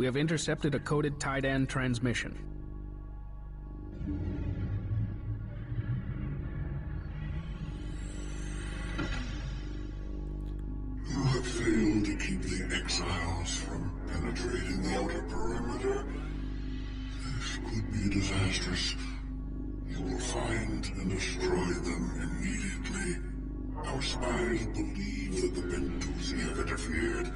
We have intercepted a coded Taiidan transmission. You have failed to keep the exiles from penetrating the outer perimeter. This could be disastrous. You will find and destroy them immediately. Our spies believe that the Bentusi have interfered.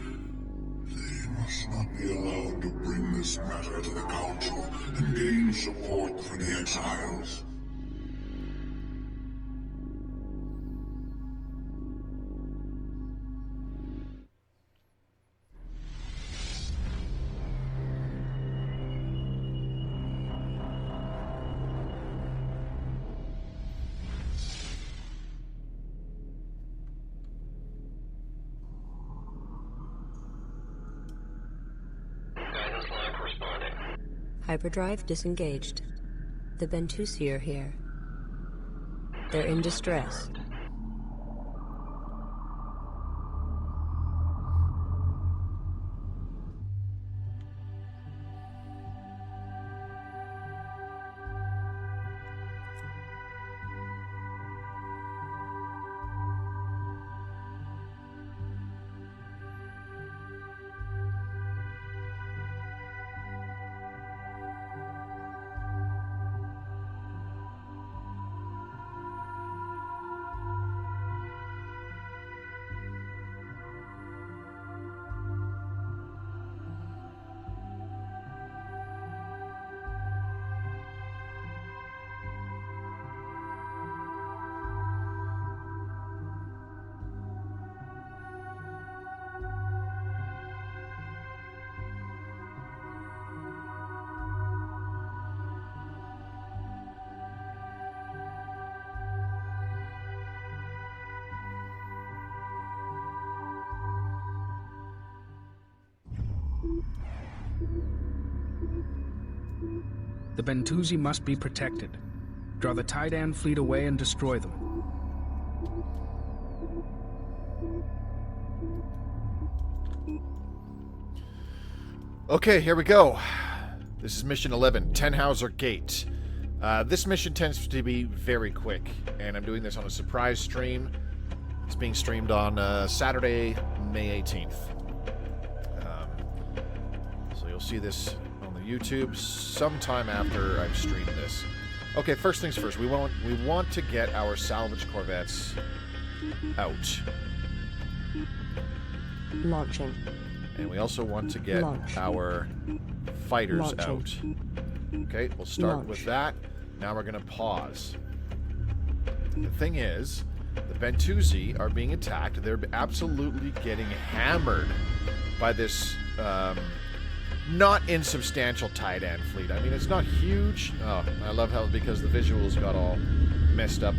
They must not be allowed to bring this matter to the Council and gain support for the exiles. Hyperdrive disengaged. The Bentusi are here. They're in distress. The Bentusi must be protected. Draw the Taiidan fleet away and destroy them. Okay, here we go. This is mission 11, Tannhauser Gate. This mission tends to be very quick, and I'm doing this on a surprise stream. It's being streamed on Saturday, May 18th. So you'll see this on the YouTube sometime after I've streamed this. Okay, first things first. We want to get our salvage corvettes out. Launching. And we also want to get our fighters out. Okay, we'll start with that. Now we're going to pause. The thing is, the Bentusi are being attacked. They're absolutely getting hammered by this not insubstantial Taiidan fleet. I mean, it's not huge. Oh, I love how, because the visuals got all messed up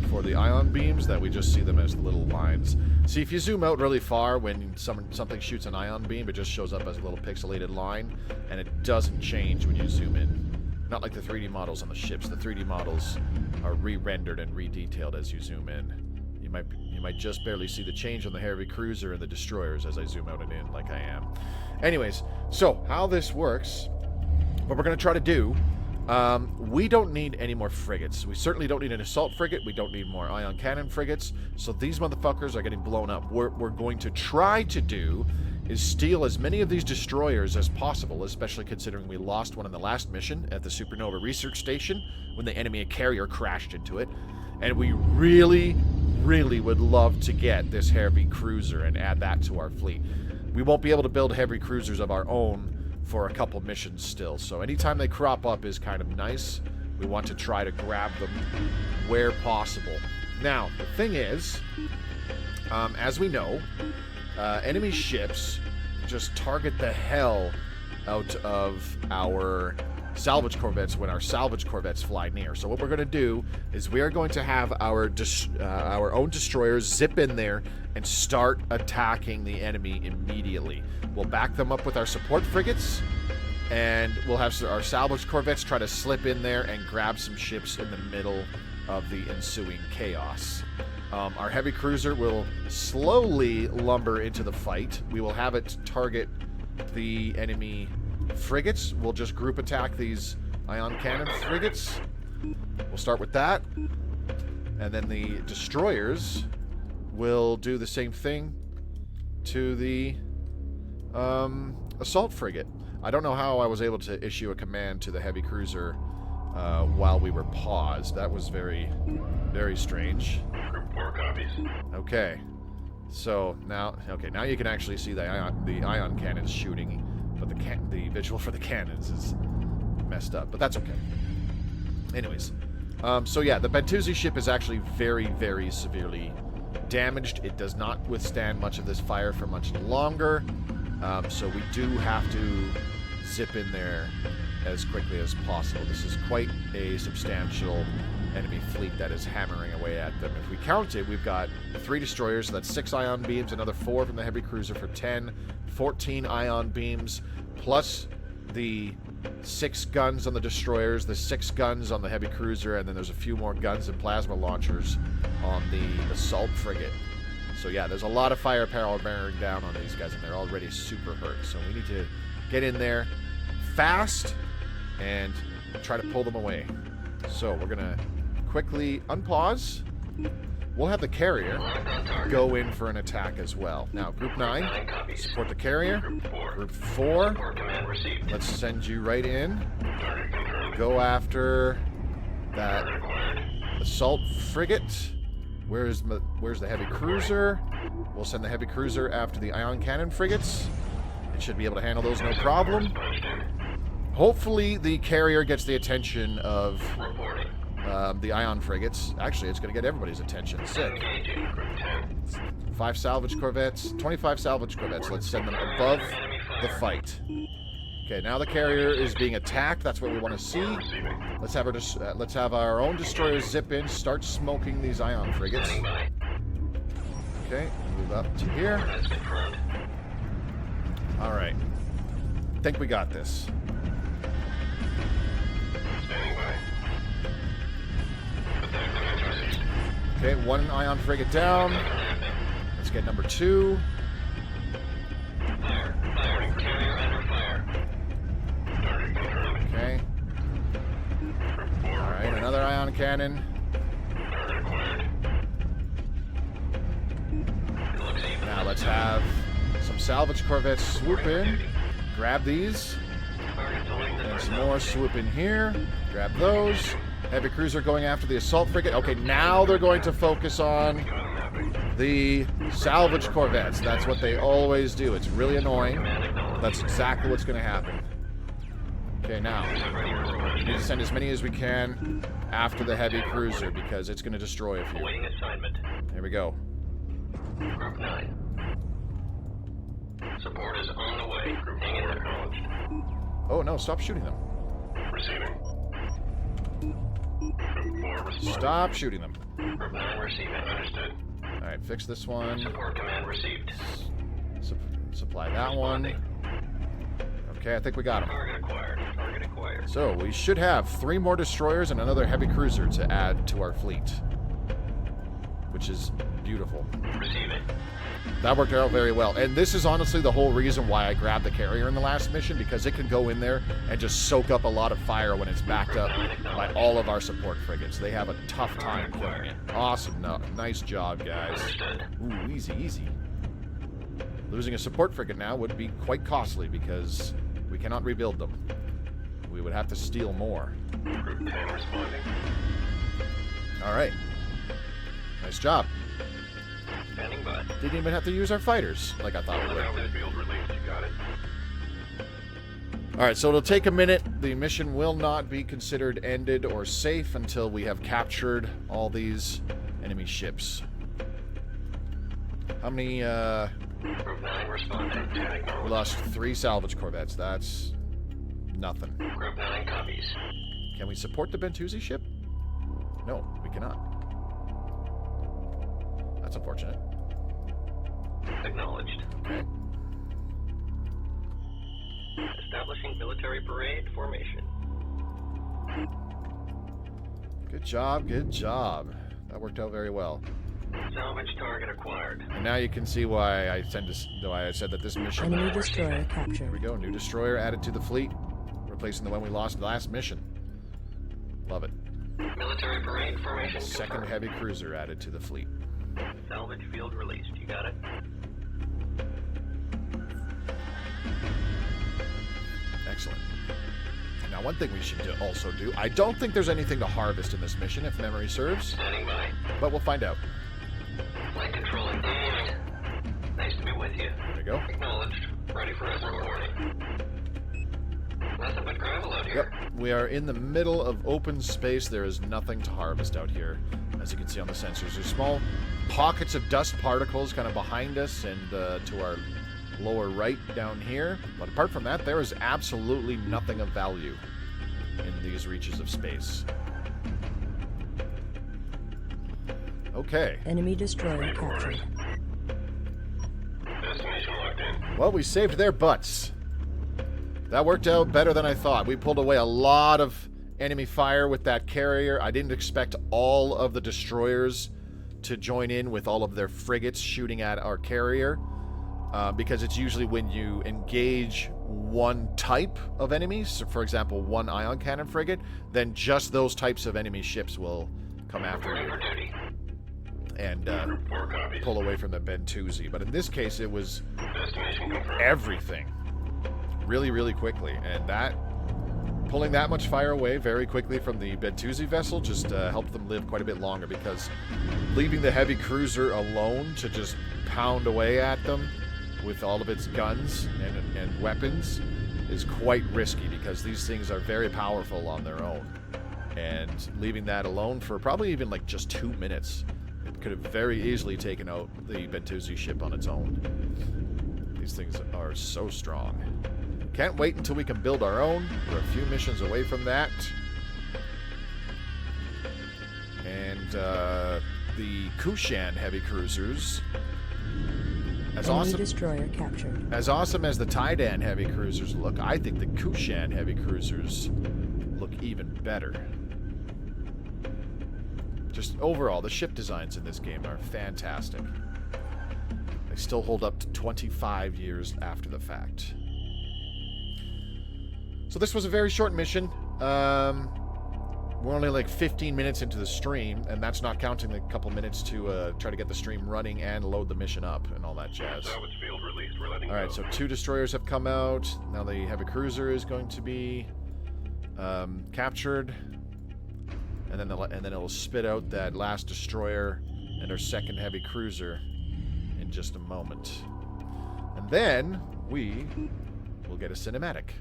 for the ion beams, that we just see them as little lines. See, if you zoom out really far, when something shoots an ion beam, it just shows up as a little pixelated line, and it doesn't change when you zoom in. Not like the 3D models on the ships. The 3D models are re-rendered and re-detailed as you zoom in. You might just barely see the change on the heavy cruiser and the destroyers as I zoom out and in, like I am. Anyways, so how this works, what we're going to try to do, we don't need any more frigates. We certainly don't need an assault frigate. We don't need more ion cannon frigates. So these motherfuckers are getting blown up. What we're going to try to do is steal as many of these destroyers as possible, especially considering we lost one in the last mission at the Supernova Research Station when the enemy carrier crashed into it. And we really, really would love to get this heavy cruiser and add that to our fleet. We won't be able to build heavy cruisers of our own for a couple missions still, so anytime they crop up is kind of nice. We want to try to grab them where possible. Now, the thing is, as we know, enemy ships just target the hell out of our salvage corvettes when our salvage corvettes fly near. So what we're going to do is we are going to have our own destroyers zip in there and start attacking the enemy immediately. We'll back them up with our support frigates, and we'll have our salvage corvettes try to slip in there and grab some ships in the middle of the ensuing chaos. Our heavy cruiser will slowly lumber into the fight. We will have it target the enemy frigates. We'll just group attack these ion cannon frigates. We'll start with that. And then the destroyers will do the same thing to the assault frigate. I don't know how I was able to issue a command to the heavy cruiser while we were paused. That was very, very strange. 4 copies. Okay. So now you can actually see the ion cannons shooting, but the visual for the cannons is messed up. But that's okay. Anyways, so yeah, the Bentusi ship is actually very, very severely damaged. It does not withstand much of this fire for much longer. So we do have to zip in there as quickly as possible. This is quite a substantial enemy fleet that is hammering away at them. If we count it, we've got 3 destroyers, so that's 6 ion beams, another 4 from the heavy cruiser for 10, 14 ion beams, plus the 6 guns on the destroyers, the 6 guns on the heavy cruiser, and then there's a few more guns and plasma launchers on the assault frigate. So yeah, there's a lot of firepower bearing down on these guys, and they're already super hurt. So we need to get in there fast and try to pull them away. So we're going to quickly unpause. We'll have the carrier go in for an attack as well. Now, Group 9, support the carrier. Group 4, let's send you right in. Go after that assault frigate. Where's the heavy cruiser? We'll send the heavy cruiser after the ion cannon frigates. It should be able to handle those no problem. Hopefully the carrier gets the attention of the ion frigates. Actually, it's going to get everybody's attention. Sick. 5 salvage corvettes, 25 salvage corvettes. Let's send them above the fight. Okay, now the carrier is being attacked. That's what we want to see. Let's have our own destroyers zip in, start smoking these ion frigates. Okay, move up to here. All right. I think we got this. Okay, 1 ion frigate down. Let's get number 2. Okay. Alright, another ion cannon. Now let's have some salvage corvettes swoop in. Grab these. And some more swoop in here. Grab those. Heavy cruiser going after the assault frigate. Okay, now they're going to focus on the salvage corvettes. That's what they always do. It's really annoying. That's exactly what's going to happen. Okay, now we need to send as many as we can after the heavy cruiser because it's going to destroy a few. There we go. Group 9. Support is on the way. Hang in there. Oh no, stop shooting them. Receiving. Stop shooting them. Group 9 receiving. Understood. Alright, fix this one. Support command received. Supply that one. Okay, I think we got them. Target acquired. Target acquired. So, we should have 3 more destroyers and another heavy cruiser to add to our fleet. Which is beautiful. Receiving. That worked out very well. And this is honestly the whole reason why I grabbed the carrier in the last mission, because it can go in there and just soak up a lot of fire when it's backed up by all of our support frigates. They have a tough time killing it. Awesome. No, nice job, guys. Ooh, easy, easy. Losing a support frigate now would be quite costly because we cannot rebuild them. We would have to steal more. Group 10 responding. All right. Nice job. Standing by. Didn't even have to use our fighters like I thought we would. Field release. You got it. Alright, so it'll take a minute. The mission will not be considered ended or safe until we have captured all these enemy ships. How many, Group 9 responding. we lost 3 salvage corvettes. That's nothing. Group 9 copies. Can we support the Bentusi ship? No, we cannot. That's unfortunate. Acknowledged. Okay. Establishing military parade formation. Good job, good job. That worked out very well. Salvage target acquired. And now you can see why I said that this mission... Enemy destroyer Here we captured. go. New destroyer added to the fleet, replacing the one we lost last mission. Love it. Military parade formation Second confirmed. heavy cruiser added to the fleet. Salvage field released. You got it? Excellent. Now, one thing we should also do... I don't think there's anything to harvest in this mission, if memory serves. Standing by. But we'll find out. Flight control engaged. Nice to be with you. There we go. Acknowledged. Ready for us reporting. Nothing but gravel out here. Yep. We are in the middle of open space. There is nothing to harvest out here, as you can see on the sensors. There's small pockets of dust particles kind of behind us and to our lower right down here. But apart from that, there is absolutely nothing of value in these reaches of space. Okay. Enemy destroyer captured. Destination locked in. Well, we saved their butts. That worked out better than I thought. We pulled away a lot of enemy fire with that carrier. I didn't expect all of the destroyers to join in with all of their frigates shooting at our carrier. Because it's usually when you engage one type of enemies, so for example, one ion cannon frigate, then just those types of enemy ships will come after Reporting you for duty. and 4 copies. pull away from the Bentusi. But in this case, it was Destination confirmed. everything really, really quickly. And that, pulling that much fire away very quickly from the Bentusi vessel just helped them live quite a bit longer, because leaving the heavy cruiser alone to just pound away at them with all of its guns and weapons is quite risky, because these things are very powerful on their own. And leaving that alone for probably even like just 2 minutes, it could have very easily taken out the Bentusi ship on its own. These things are so strong. Can't wait until we can build our own. We're a few missions away from that. And the Kushan heavy cruisers, as Enemy destroyer captured. As awesome as the Taiidan heavy cruisers look, I think the Kushan heavy cruisers look even better. Just overall, the ship designs in this game are fantastic. They still hold up to 25 years after the fact. So this was a very short mission. We're only like 15 minutes into the stream, and that's not counting the couple minutes to try to get the stream running and load the mission up and all that jazz. Salvage field released. We're letting All right, so 2 destroyers have come out. Now the heavy cruiser is going to be captured, and then it'll spit out that last destroyer and our second heavy cruiser in just a moment, and then we will get a cinematic.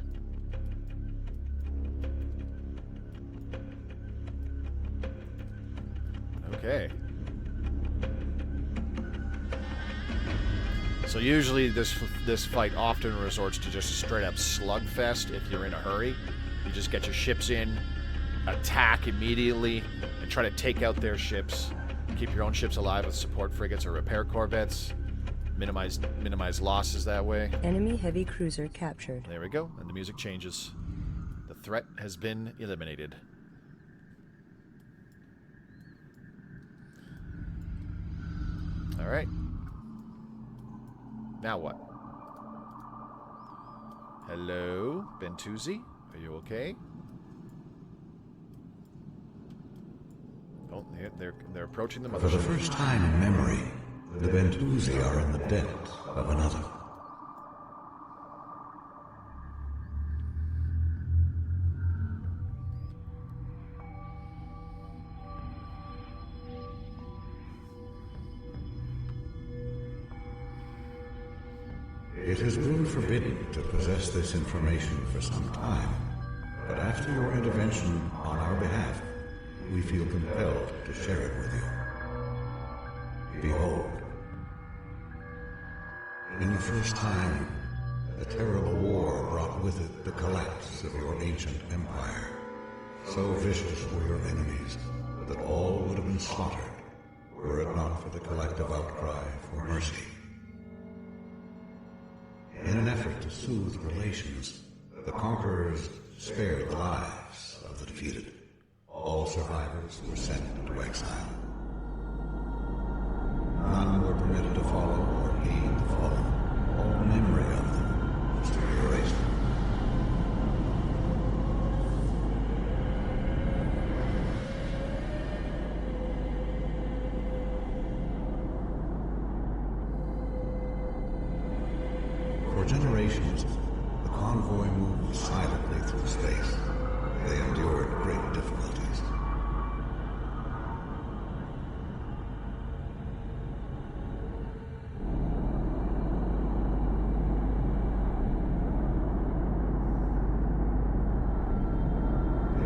Okay. So usually this fight often resorts to just a straight up slugfest if you're in a hurry. You just get your ships in, attack immediately, and try to take out their ships. Keep your own ships alive with support frigates or repair corvettes. Minimize losses that way. Enemy heavy cruiser captured. There we go, and the music changes. The threat has been eliminated. All right. Now what? Hello, Bentusi? Are you okay? Oh, they're approaching the For the mothership. first time in memory, the Bentusi are in the debt of another. It has been forbidden to possess this information for some time, but after your intervention on our behalf, we feel compelled to share it with you. Behold. In the first time, a terrible war brought with it the collapse of your ancient empire. So vicious were your enemies that all would have been slaughtered were it not for the collective outcry for mercy. In an effort to soothe relations, the conquerors spared the lives of the defeated. All survivors were sent into exile. follow or heed the fallen, all memory of them is to be erased. For generations, the convoy moved silently through space. They endured great difficulties.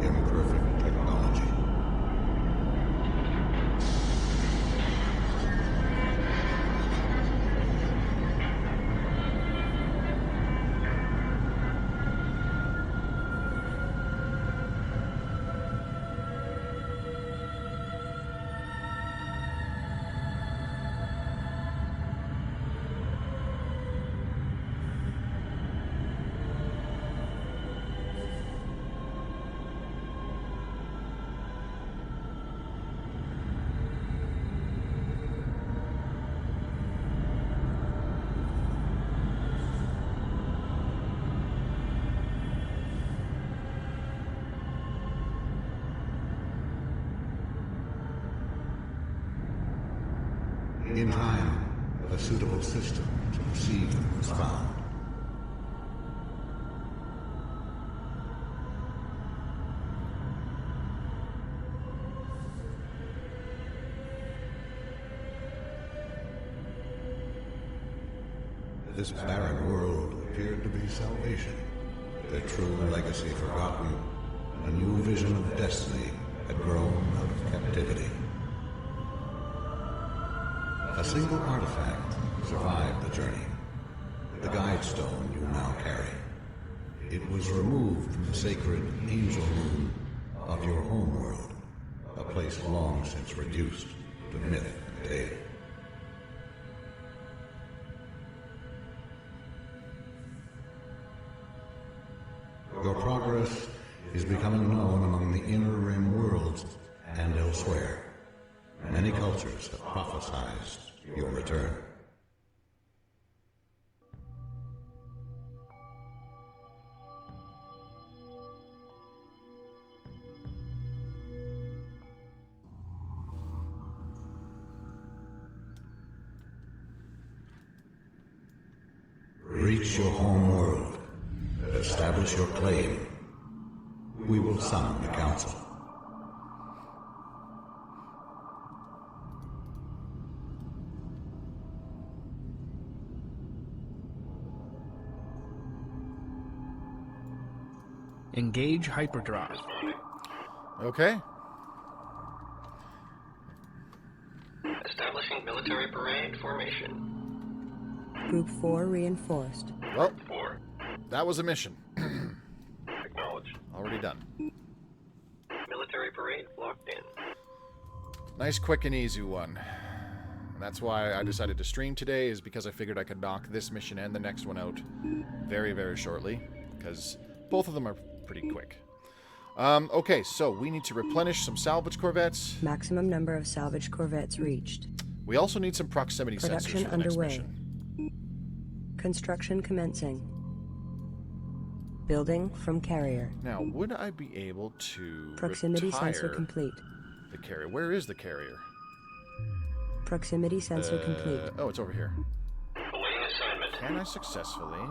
Imperfect technology. In time, a suitable system to receive them was found. This barren world appeared to be salvation. Their true legacy forgotten, a new vision of destiny had grown out of captivity. A single artifact survived the journey. The guide stone you now carry. It was removed from the sacred angel moon of your homeworld, a place long since reduced to myth and tale. Your progress is becoming known among the inner rim worlds and elsewhere. Many cultures have prophesized your return. Reach your home world. Establish your claim. We will summon the council. Engage hyperdrive. Okay. Establishing military parade formation. Group 4 reinforced. Well, 4. that was a mission. Acknowledged. Already done. Military parade locked in. Nice, quick, and easy one. And that's why I decided to stream today, is because I figured I could knock this mission and the next one out very, very shortly, because both of them are pretty quick. Okay, so we need to replenish some salvage corvettes. Maximum number of salvage corvettes reached. We also need some proximity Production sensors for the underway. next mission. Construction commencing. Building from carrier. Now, would I be able to Proximity retire sensor complete. the carrier? Where is the carrier? Proximity sensor complete. Oh, it's over here. Awaiting assignment. Can I successfully?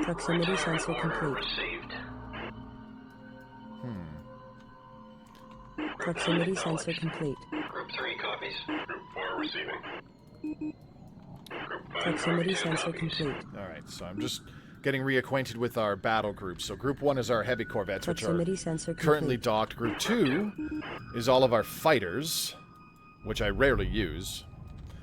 Proximity sensor complete. Received. Proximity sensor complete. Group 3 copies. Group 4 receiving. Group 5 Proximity copies, sensor copies. complete. Alright, so I'm just getting reacquainted with our battle groups. So Group 1 is our heavy corvettes, which are Proximity sensor currently complete. docked. Group 2 is all of our fighters, which I rarely use.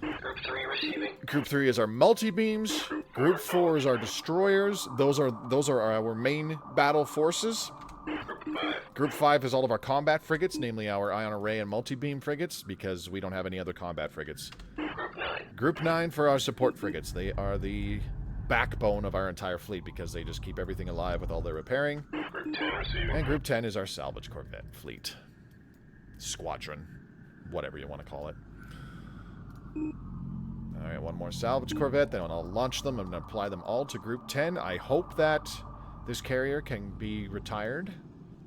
Group 3 receiving. Group 3 is our multi-beams. Group 4 is our destroyers. Those are our main battle forces. Group 5. Group 5 is all of our combat frigates, namely our ion array and multi-beam frigates, because we don't have any other combat frigates. Group 9. Group 9 for our support frigates. They are the backbone of our entire fleet because they just keep everything alive with all their repairing. Group 10 receiving. And Group 10 is our salvage corvette fleet. Squadron. Whatever you want to call it. Alright, one more salvage corvette, then I'll launch them. I'm going to apply them all to Group 10. I hope that this carrier can be retired,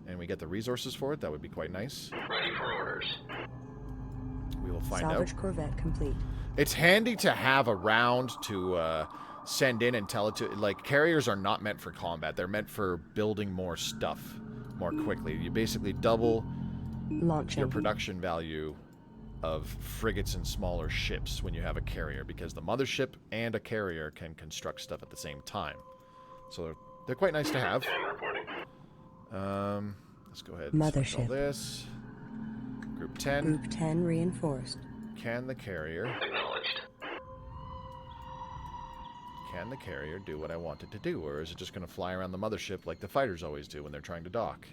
and we get the resources for it. That would be quite nice. Ready for orders. We will find Salvage out. corvette complete. It's handy to have around to send in and tell it to... Like, carriers are not meant for combat. They're meant for building more stuff more quickly. You basically double Launching. your production value of frigates and smaller ships when you have a carrier, because the mothership and a carrier can construct stuff at the same time. So they're quite nice to have. 10 reporting. Let's go ahead and select all Mothership. this. Group 10. Group 10 reinforced. Can the carrier Acknowledged. do what I want it to do, or is it just going to fly around the mothership like the fighters always do when they're trying to dock?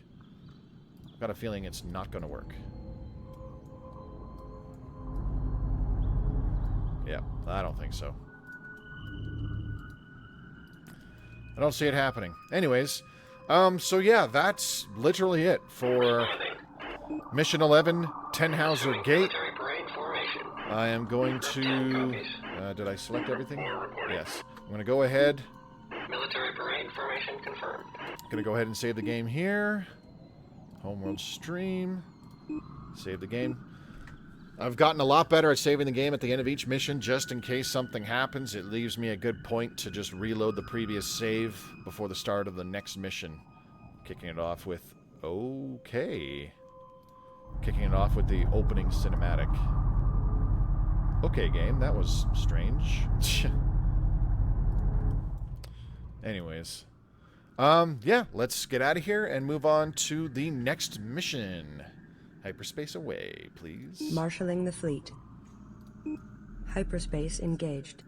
I've got a feeling it's not going to work. Yeah, I don't think so. I don't see it happening. Anyways, so yeah, that's literally it for Mission 11, Tenhauser Gate. Military parade formation. I am going to... did I select everything? Yes. I'm going to go ahead. Military parade formation confirmed. Going to go ahead and save the game here. Homeworld stream. Save the game. I've gotten a lot better at saving the game at the end of each mission, just in case something happens. It leaves me a good point to just reload the previous save before the start of the next mission. Kicking it off with... Okay. Kicking it off with the opening cinematic. Okay, game. That was strange. Anyways. Yeah, let's get out of here and move on to the next mission. Hyperspace away, please. Marshalling the fleet. Hyperspace engaged.